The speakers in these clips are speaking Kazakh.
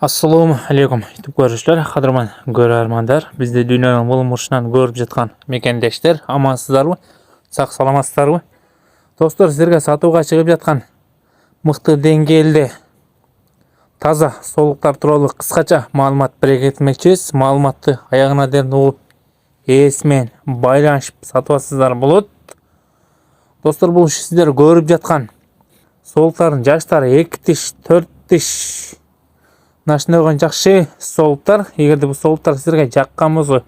Assalomu alaykum YouTube ko'ruvchilar, qadrman ko'rarmanlar. Bizde dunyoning bo'lib ko'rib жатқан mekendeshler, amansizlarmi? Saq salamatsizlarmi? Dostlar, sizlarga sotuvga chiqib жатқан mıқты dengelde таза солықтар туралы qisqacha ma'lumot berib etmoqchimiz. Ma'lumotni oyog'ina дейін o'qib, esmen байланышып сатасыздар bo'ladi. Dostlar, bu sizlar ko'rib жатқан солықтардың жаштары 2 tiş, 4 tiş Naşınаған жақшы солықтар. Егерде бұл солықтар сіздерге жаққан болса,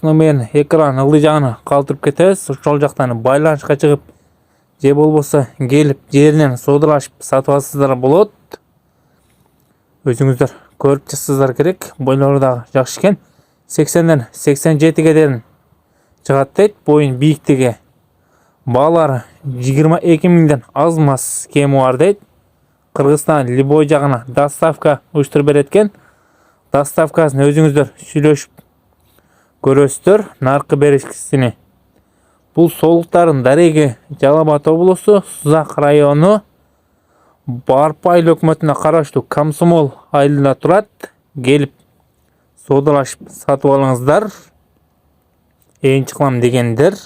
номерін экран ылды жағына қалтырып кетесіз. Сол жақтан байланышқа шығып, же болбоса келіп жерінен содырлашып сатып алсыздар болады. Өзіңіздер көріп жатсыздар керек. Бойлары да жақсы екен. 80-ден 87-ге дейін шығады дейді. Бойын биіктігі балары 22 мыңдан азмас кемі бар дейді. Қырғызстан любой жағына доставка ұштыр береткен. Доставкасын өзіңіздер сөйлешіп көресіздер. Нарқы берешкісіне. Бұл солықтарын дареги Жалабат облысы, Сузак районы, Барпайлы өкмөтүнө караштуу Комсомол айылында турат. Келіп содалашып сатып алыңыздар. Эң чыкылам дегендер.